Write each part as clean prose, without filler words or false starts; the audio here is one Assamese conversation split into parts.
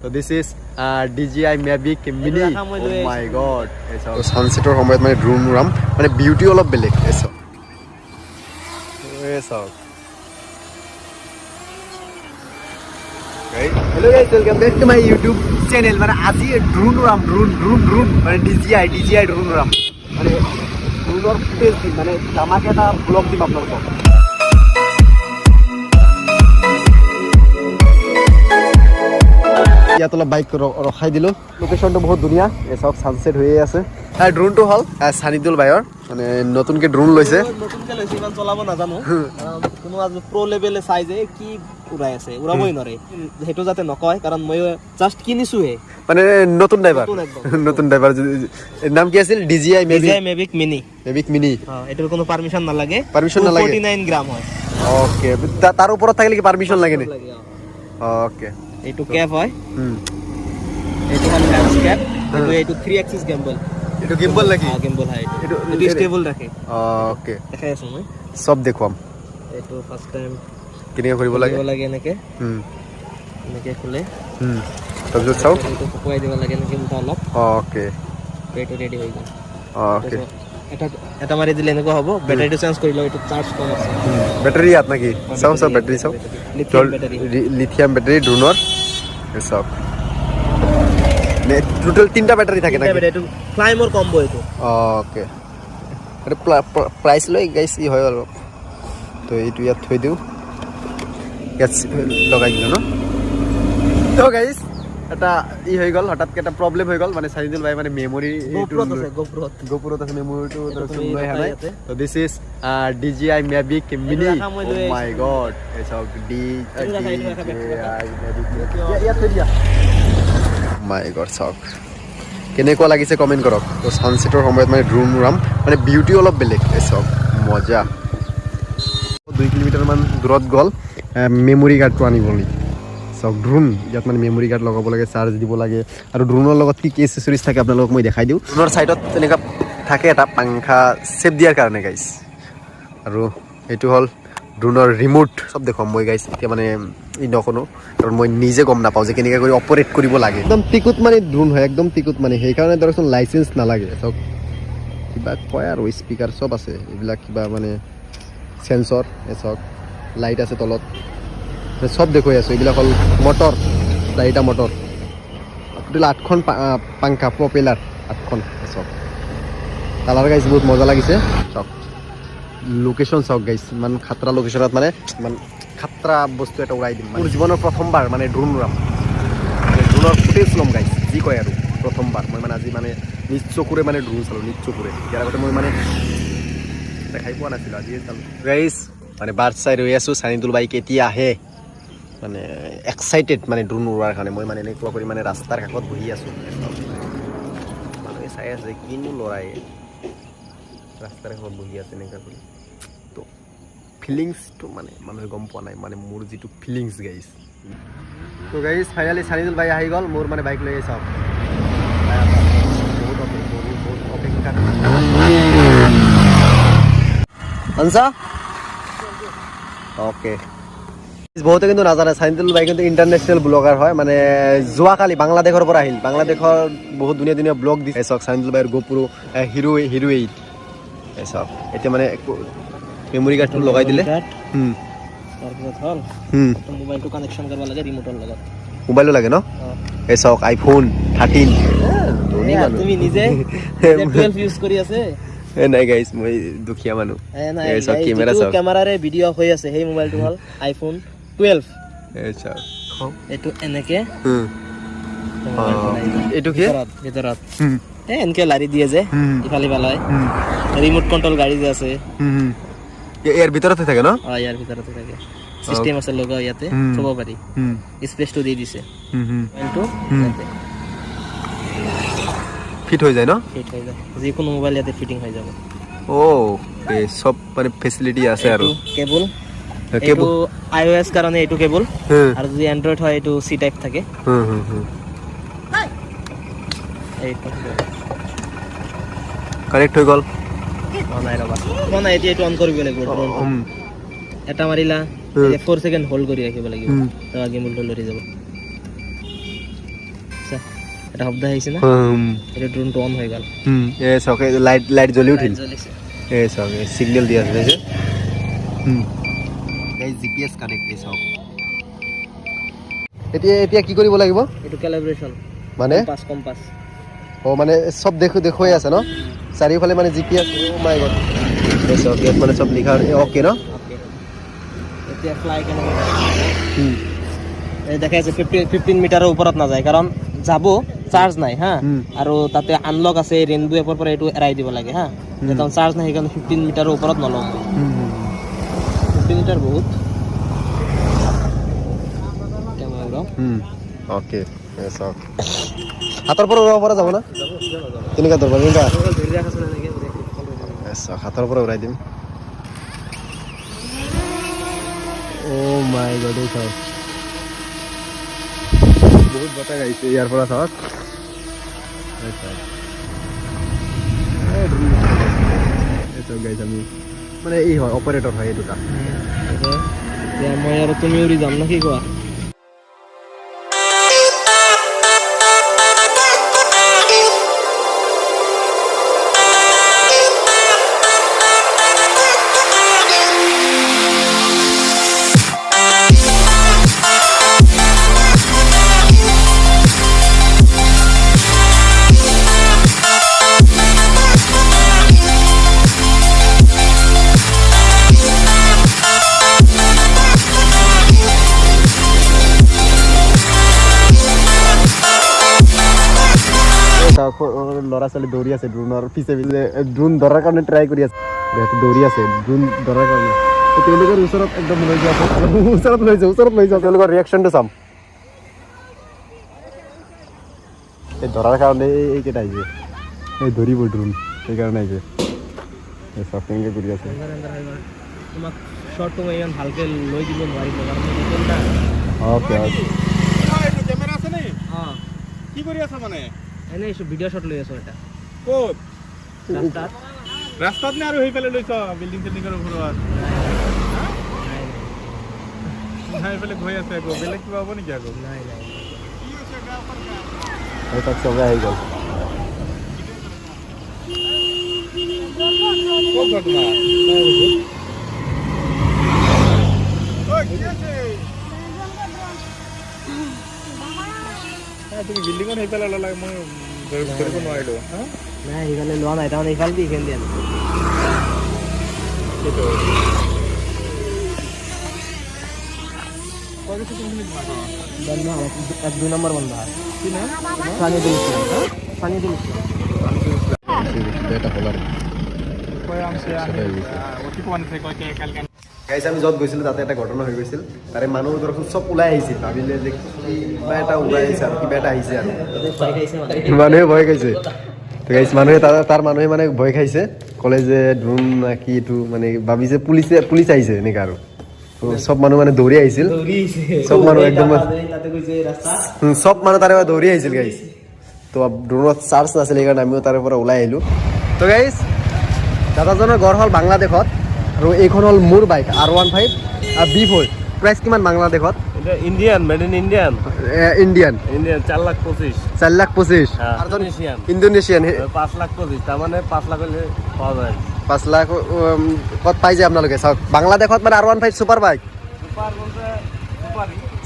So this is DJI Mavic Mini. Oh my god. So sunsetor সময়ত মানে ড্ৰোন উৰাম মানে বিউটি অলপ বেলেগ এসো এসো Hello guys, welcome back to my YouTube channel. মানে আজি ড্ৰোন উৰাম ড্ৰোন মানে DJI ড্ৰোন উৰাম মানে ড্ৰোনৰ ফুটেজ দিম মানে আমাক এটা ব্লগ দিম আপোনালোকক ইয়াত অলপ বাইক ৰখাই দিলো লোকেশনটো বহুত ধুনীয়া এই সব সানসেট হৈ আছে আৰু ড্ৰোনটো হল সানিদুল ভাইৰ মানে নতুনকে ড্ৰোন লৈছে ইমান চলাব নাজানো কোনো আজ প্ৰো লেভেলে চাই যে কি উৰাই আছে উৰাবই নৰে হেটো যাতে নকয় কাৰণ মই জাস্ট কিনিছো হে মানে নতুন ড্ৰাইভাৰ নাম কি আছিল DJI Mavic Mini এটাৰ কোনো পারমিশন নালাগে 49 গ্রাম হয় ওকে তার উপর থাকলে কি পারমিশন লাগে না ওকে এইটো ক্যাপ হয় এইটো হল ল্যান্স ক্যাপ এইটো 3 এক্সিস গিম্বল এইটো গিম্বল লাগি গিম্বল হয় এইটো স্টেবল রাখে ওকে দেখাই আছো মই সব দেখুম এইটো ফার্স্ট টাইম কিনে কৰিব লাগে এনেকে এনেকে খুলে তাৰপিছত চাও এইটো কোৱাই দিব লাগে এনেকে উঠা অলপ ওকে এইটো ৰেডি হৈ গ'ল ওকে এটা মাৰি দিলে এনেকুৱা হ'ব ব্যাটাৰিটো চেঞ্জ কৰি লও এইটো চাৰ্জ কম আছে ব্যাটাৰি ইয়াত নাকি চাও ব্যাটাৰি চাও লিথিয়াম ব্যাটাৰি ড্ৰোনৰ সব নে টোটাল তিনটা ব্যাটাৰি থাকে নাকি এইটো ক্লাইমৰ কম্বো এইটো ওকে আৰু প্ৰাইস লৈ গাইস ই হয় অলপ তো এইটো ইয়াত থৈ দিও ইয়াত লগাই দিলো ন তো গাইস এটা ই হৈ গল হঠাৎ এটা প্ৰবলেম হৈ গল মানে সানিদুল ভাই মানে মেমৰি গোপুৰত আছে মেমৰিটো লৈ আহা নাই তো this is DJI Mavic Mini oh my god ace of DJI Mavic ইয়া থৈ দিয়া মাই গড সক কেনেকুৱা লাগিছে কমেন্ট কৰক তো সানসেটৰ সময়ত মানে ড্ৰোন উৰাম মানে বিউটি অলপ বেলেগ এস অফ মজা 2 কিলোমিটাৰ মান দূৰত গল মেমৰি কাৰ্ডটো আনিবলৈ সব ড্ৰোন ইয়াত মানে মেমৰি কাৰ্ড লগাব লাগে চাৰ্জ দিব লাগে আৰু ড্ৰোনৰ লগত কি কি এক্সেসৰিজ থাকে আপোনালোকক মই দেখাই দিও ড্ৰোনৰ সাইডত তেনেকা থাকে এটা পাংখা সেভ দিয়াৰ কাৰণে গাইস আৰু এটো হল ড্ৰোনৰ ৰিমোট সব দেখো মই গাইস এতিয়া মানে ই নকনো কাৰণ মই নিজে গম নাপাও যে কেনেকা কৰি অপাৰেট কৰিব লাগে একদম টিকুত মানে ড্ৰোন হয় একদম টিকুত মানে সেই কাৰণে দৰচোন লাইসেন্স নালাগে সব কিবা কয় আৰু স্পিকাৰ সব আছে এইবিলাক কিবা মানে সেন্সৰ এসব লাইট আছে তলত সব দেখো আছে এইবিলাক হল মোটৰ চাৰিটা মোটৰ টোটাল 8খন পাংখা প্ৰপেলাৰ 8খন সব কালাৰ গাইস বহুত মজা লাগিছে সব লোকেশন সব গাইস মান খাতৰা লোকেশনত মানে মান খাতৰা বস্তু এটা উৰাই দিম মোৰ জীৱনৰ প্ৰথমবাৰ মানে ড্ৰোন উৰাম ড্ৰোনৰ ফুটেজ লম গাইস যি কয় আৰু প্ৰথমবাৰ মই মানে আজি মানে নিজ চকুৰে মানে ড্ৰোন চালো নিজ চকুৰে ইয়াৰ আগতে মই মানে দেখাই পোৱা নাছিলো আজি চালো গাইস মানে বাৰ চাই ৰৈ আছো সানিদুল ভাই কেতিয়া আহে মানে এক্সাইটেড মানে ড্ৰোন উৰাৰ কাৰণে মই মানে এনেকুৱা কৰি মানে ৰাস্তাৰ কাষত বহি আছো মানুহে চাই আছে কিনো লৰাই ৰাস্তাৰ কাষত বহি আছে এনেকুৱা কৰি তো ফিলিংছটো মানে মানুহে গম পোৱা নাই মানে মোৰ যিটো ফিলিংছ গাইছ তো গাইছ ফাইনালি সানিদুল ভাই আহি গ'ল মোৰ মানে বাইক লৈ চাওক বহুত অপেক্ষা আনসা ওকে বহুতে কিন্তু নাজানে সানিদুল ভাই কিন্তু ইন্টারন্যাশনাল ব্লগার হয় মানে যোৱাকালি বাংলাদেশৰ পৰা আহিল বাংলাদেশৰ বহুত ধুনীয়া ব্লগ দিছে সব সানিদুল ভাইৰ গোপুৰো হিৰো 8 সব এতিয়া মানে মেমৰি কাৰ্ডটো লগাই দিলে তাৰপিছত হল মোবাইলটো কানেকশন কৰিব লাগে ৰিমোটৰ লগত মোবাইলও লাগে ন এই সব আইফোন 13 তুমি নিজে 12 ইউজ কৰি আছে নাই গাইস মই দুখিয়া মানুহ এই সব ক্যামেৰা সব ক্যামেৰাৰে ভিডিও হৈ আছে সেই মোবাইলটো হল আইফোন 12 আচ্ছা এটো এনেকে এটো কি ভিতৰত এনেকে লাৰি দিয়ে যে ইফালি বালাই ৰিমোট কন্ট্ৰোল গাড়ী যে আছে ইয়াৰ ভিতৰতে থাকে ন ইয়াৰ ভিতৰতে থাকে সিস্টেম আছে লগা ইয়াতে থব পাৰি স্পেসটো দি দিছে মোবাইলটো ফিট হৈ যায় ন ফিট হৈ যায় যিকোনো মোবাইল ইয়াতে ফিটিং হৈ যাব ও এই সব মানে ফেসিলিটি আছে আৰু কেবল এটো iOS কাৰণে এটো কেবল আৰু যদি অ্যান্ড্রয়েড হয় এটো সি টাইপ থাকে এইটো কানেক্ট হৈ গল নাই ৰবা নাই এটো অন কৰিব লাগিব এটা মাৰিলা 4 সেকেন্ড হোল্ড কৰি ৰাখিব লাগিব তাৰ গেমটো লৰি যাব এটা শব্দ আহিছে না এটা ড্ৰোনটো অন হৈ গ'ল এই চকে লাইট জ্বলি উঠিল এই চকে সিগন্যাল দি আছে যে গাইস জিপিএস কানেক্ট এই চক এতিয়া কি কৰিব লাগিব এটো ক্যালিব্ৰেশন মানে কম্পাস ও মানে সব দেখুৱাই আছে ন চাৰিওফালে মানে জিপিএস ও মাই গড এই চক ইয়াত মানে সব লিখা ওকে ন ওকে এতিয়া ফ্লাই কেনেকৈ এই দেখাইছে 15 মিটাৰৰ ওপৰত না যায় কাৰণ যাব চাৰ্জ নাই হ্যাঁ আৰু তাতে আনলক আছে ৰেইনবো এপৰ পৰা এটো এৰাই দিব লাগে হ্যাঁ যেতন চাৰ্জ নাই কাৰণ 15 মিটাৰৰ ওপৰত নলওঁ 15 মিটাৰ বহুত কেমেৰা ওকে এসব হাতৰ পৰা উৰাব পৰা যাব না কেনেকা ধৰবা কেনেকা ধৰি ৰাখাছ না নেকি এসব হাতৰ পৰা উৰাই দিম ও মাই গড এসব বহুত বতাহ গাইছে ইয়াৰ পৰা চাওক এসব গাইছে আমি মানে এই হয় অপাৰেটৰ হয় এই দুটা এতিয়া মই আৰু তুমি উৰি যাম না কি কোৱা ল'ৰা ছোৱালী দৌৰি আছে ড্ৰোনৰ পিছে ড্ৰোন ধৰাৰ কাৰণে ট্ৰাই কৰি আছে দৌৰি আছে ড্ৰোন ধৰাৰ কাৰণে তেওঁলোকৰ ওচৰত একদম লৈ যোৱা ওচৰত লৈ যাওঁ তেওঁলোকৰ ৰিয়েকশ্যনটো চাম এই ধৰাৰ কাৰণে এইকেইটা আহিছে এই ধৰিব ড্ৰোন সেইকাৰণে আহিছে এই চব কেনেকৈ কৰি আছে তোমাক শ্বটটো মই ইমান ভালকৈ লৈ দিব নোৱাৰিম অ'কে অ'কে কেমেৰা আছে নে অঁ কি কৰি আছা মানে এনেই ভিডিঅ' শ্বট লৈ আছো এটা ক'ত ৰাস্তাত ৰাস্তাত নে আৰু সেইফালে লৈছ বিল্ডিং চিল্ডিঙৰ ওপৰত নাই এইফালে গৈ আছে আকৌ বেলেগ কিবা হ'ব নেকি আকৌ নাই এই তাত চবে আহি গ'ল ক'ত ঘটনা কি আছে তুমি বিল্ডিঙত সেইফালে ল'লা মই ধৰিব নোৱাৰিলোঁ নাই সেইফালে লোৱা নাই তাৰমানে এইফালে দি এইখন দিয়া নাই বন্ধ 2 নম্বৰ বন্ধ সানিদুল এটা হলাৰ গাইছ আমি য'ত গৈছিলোঁ তাতে এটা ঘটনা হৈ গৈছিল তাৰে মানুহ ধৰকচোন চব ওলাই আহিছিল ভাবিলে যে কিবা এটা ওলাই আহিছে আৰু কিবা এটা আহিছে আৰু মানুহে ভয় খাইছে গাইছ মানুহে তাৰ মানুহে মানে ভয় খাইছে ক'লে যে ড্ৰোন না কি এইটো মানে ভাবিছে পুলিচ আহিছে এনেকুৱা আৰু সব মানুহ মানে দৌৰি আহিছিল সব মানুহ একদম সব মানুহ তাৰে পৰা দৌৰি আহিছিল গাইছ তো ড্ৰোনত চাৰ্জ নাছিল সেইকাৰণে আমিও তাৰে পৰা ওলাই আহিলোঁ তো গাইছ দাদাজনৰ ঘৰ হ'ল বাংলাদেশত আৰু এইখন হ'ল মোৰ বাইক R15 B4 প্ৰাইচ কিমান বাংলাদেশত Indian made in Indian Indian 4,25,000 Indonesian 5,25,000 তাৰমানে 5 লাখ হ'লে পোৱা যায় 5 লাখ ক'ত পাই যায় আপোনালোকে চাওক বাংলাদেশত মানে R15 ছুপাৰ বাইক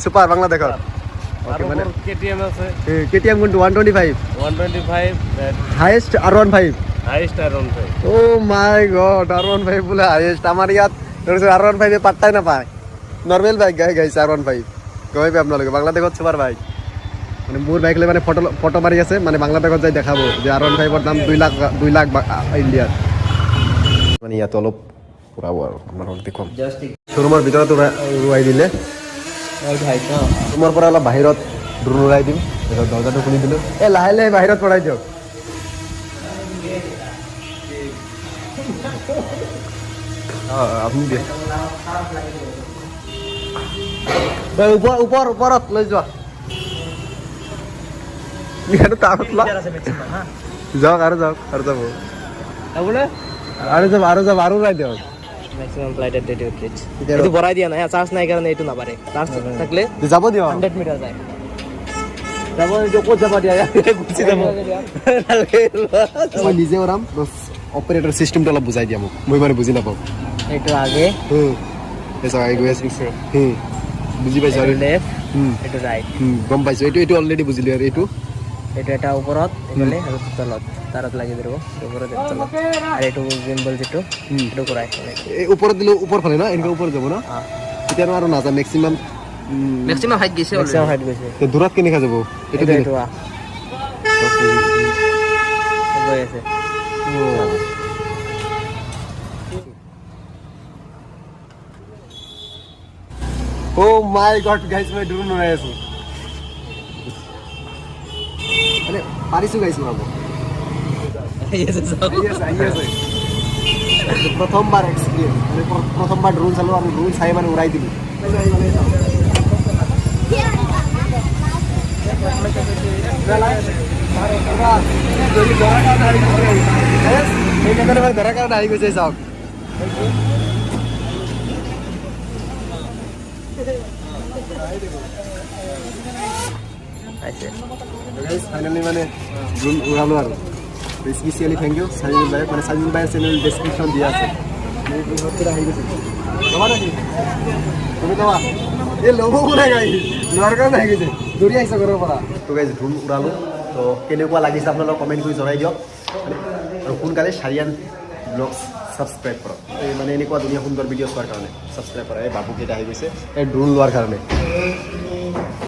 ছুপাৰ বাংলাদেশত মানে কেটিএম আছে কেটিএম কোনটো 125 highest R15 O my god R15 বোলে হাইয়েষ্ট আমাৰ ইয়াত R15 পাত্তাই নাপায় নৰ্মেল বাইক গাইছে R15 গৈ আপোনালোকে বাংলাদেশত ছুপাৰ বাইক মানে মোৰ বাইক লৈ মানে ফটো মাৰি আছে মানে বাংলাদেশত যাই দেখাব যে R15ৰ দাম 2 লাখ ইণ্ডিয়াত মানে ইয়াত অলপ ফুৰাব আৰু আপোনালোকক দেখুৱাম শ্ব'ৰুমৰ ভিতৰত উৰুৱাই দিলে ৰুমৰ পৰা অলপ বাহিৰত ড্ৰোন উৰাই দিম তাৰপিছত দৰ্জাটো খুলি দিলোঁ লাহে লাহে বাহিৰত পৰাই দিয়ক আপুনি দিয়ে ওপৰত লৈ যোৱা যাওক আৰু যাব আৰু উৰাই দিয়ক maximum flight attitude kit এটো বড়াই দিয়া না চার্জ নাই কারণে এটো না পারে চার্জ থাকলে যাব দিও 100 মিটার যায় যাব এইটো ক'ত যাব দিয়া গুচি যাব মই নিজে ওৰাম বছ অপাৰেটৰ চিষ্টেমটো অলপ বুজাই দিয়া মোক মই মানে বুজি নাপাওঁ এইটো আগে এসা আগে গৈ আছে পিছে বুজি পাইছো আৰু লেফট এইটো ৰাইট গম পাইছো এইটো অলৰেডি বুজিলো আৰু এইটো এটা ওপৰত এইফালে আৰু তলত তাৰত লাগি ধৰিব ওপৰত তলত আৰু এইটো জিম্বল যিটো এইটো ঘূৰাই এই ওপৰত দিলে ওপৰ ফালে ন এনেকৈ ওপৰত যাব ন এতিয়া আৰু নাযায় মেক্সিমাম হাইট গৈছে দূৰত কেনেকৈ যাব এইটো এইটো গৈ আছে Oh my god guys মই ড্ৰোন উৰাই আছো মানে পাৰিছো গাইছো আব প্ৰথমবাৰ এক্সপিৰিয়েন্স মানে প্ৰথমবাৰ ড্ৰোন চালো আৰু ড্ৰোন চাই মানে উৰাই দিলো ধৰা কাৰণে আহি গৈছে চাওক ফাইনালি মানে ড্ৰোন উৰালো আৰু স্পেচিয়েলি থেংক ইউ সানিদুল ভাই মানে সানিদুল ভাইৰ চেনেল ডেছক্ৰিপশ্যন দিয়া আছে আহি গৈছে কবা নেকি তুমি কবা এই ল'ব কোনে গাই লোৱাৰ কাৰণে আহি গৈছে দৌৰি আহিছে ঘৰৰ পৰা তো গাইজ ড্ৰোন উৰালো তো কেনেকুৱা লাগিছে আপোনালোক কমেণ্ট কৰি জনাই দিয়ক আৰু সোনকালে শাৰিয়ান ব্লগছ ছাবস্ক্ৰাইব কৰক এই মানে এনেকুৱা ধুনীয়া সুন্দৰ ভিডিঅ' চোৱাৰ কাৰণে ছাবস্ক্ৰাইব কৰা এই বাবুকেইটা আহি গৈছে এই ড্ৰোন লোৱাৰ কাৰণে